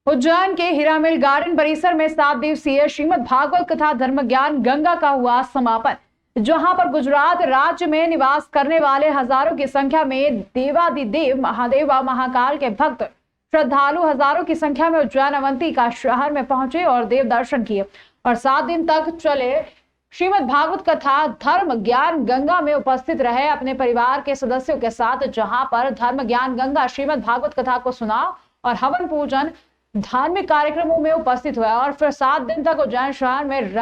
उज्जैन के हीरामिल गार्डन परिसर में 7 दिवसीय श्रीमद् भागवत कथा धर्म ज्ञान गंगा का हुआ समापन, जहां पर गुजरात राज्य में निवास करने वाले हजारों की संख्या में देवादिदेव महादेव व महाकाल के भक्त श्रद्धालु हजारों की संख्या में उज्जैन अवंतिका शहर में पहुंचे और देव दर्शन किए और 7 दिन तक चले श्रीमद् भागवत कथा धर्म ज्ञान गंगा में उपस्थित रहे अपने परिवार के सदस्यों के साथ, जहां पर धर्म ज्ञान गंगा श्रीमद् भागवत कथा को सुना और हवन पूजन धार्मिक कार्यक्रमों में उपस्थित हुआ और फिर 7 दिन तक उज्जैन शहर में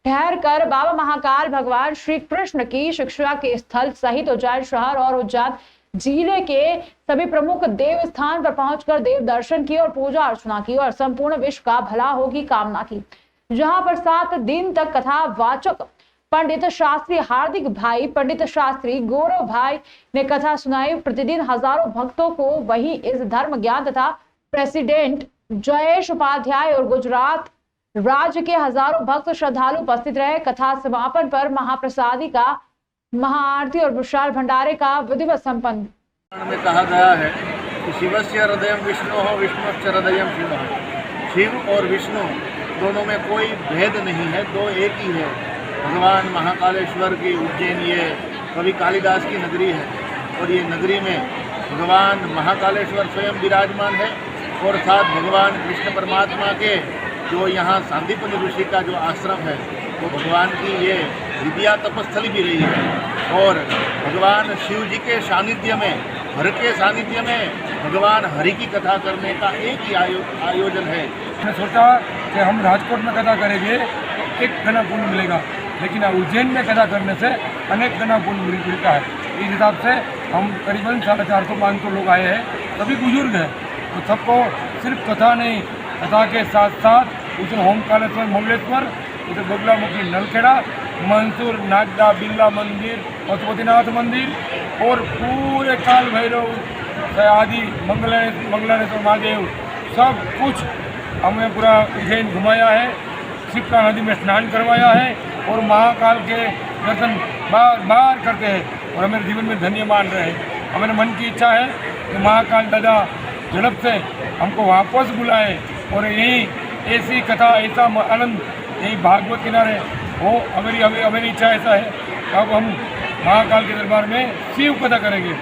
ठहर कर बाबा महाकाल भगवान श्री कृष्ण की शिक्षा के स्थल सहित उज्जैन शहर और उज्जैन जिले के सभी प्रमुख देव स्थान पर पहुंचकर देव दर्शन किए और पूजा अर्चना की और संपूर्ण विश्व का भला हो की कामना की। जहां पर 7 दिन तक कथा वाचक पंडित शास्त्री हार्दिक भाई, पंडित शास्त्री गौरव भाई ने कथा सुनाई। प्रतिदिन हजारों भक्तों को वहीं इस धर्म ज्ञान तथा प्रेसिडेंट जयेश उपाध्याय और गुजरात राज्य के हजारों भक्त श्रद्धालु उपस्थित रहे। कथा समापन पर महाप्रसादी का महाआरती और विशाल भंडारे का विधिवत संपन्न में कहा गया है कि शिवस्य हृदय विष्णु हो, विष्णुश्च हृदय शिव। शिव और विष्णु दोनों में कोई भेद नहीं है, दो एक ही है। भगवान महाकालेश्वर की उज्जैन ये कवि कालिदास की नगरी है और ये नगरी में भगवान महाकालेश्वर स्वयं विराजमान है और साथ भगवान कृष्ण परमात्मा के जो यहाँ सांदीपनि ऋषि का जो आश्रम है वो भगवान की ये विद्या तपस्थली भी रही है। और भगवान शिव जी के सानिध्य में, हर के सानिध्य में भगवान हरि की कथा करने का एक ही आयोजन है। मैंने सोचा कि हम राजकोट में कथा करेंगे, एक गना पुण्य मिलेगा, लेकिन उज्जैन में कथा करने से अनेक गना पुण्य मिलता है। इस हिसाब से हम करीबन 450-500 लोग आए हैं, सभी बुजुर्ग हैं। तो सबको सिर्फ कथा नहीं, कथा के साथ साथ उसे ओमकारेश्वर मंगलेश्वर, उसे बगलामुखी नलखेड़ा, मंसूर नागदा बिरला मंदिर, पशुपतिनाथ मंदिर और पूरे काल भैरव आदि मंगलेश्वर महादेव सब कुछ हमने पूरा उज्जैन घुमाया है। शिप्रा नदी में स्नान करवाया है और महाकाल के दर्शन बार बार करते हैं और हमें जीवन में धन्य मान रहे हैं। हमारे मन की इच्छा है कि महाकाल दादा झड़प से हमको वापस बुलाए और यही ऐसी कथा, ऐसा आनंद यही भागवत किनारे हो। हमारी इच्छा ऐसा है। अब हम महाकाल के दरबार में शिव कथा करेंगे।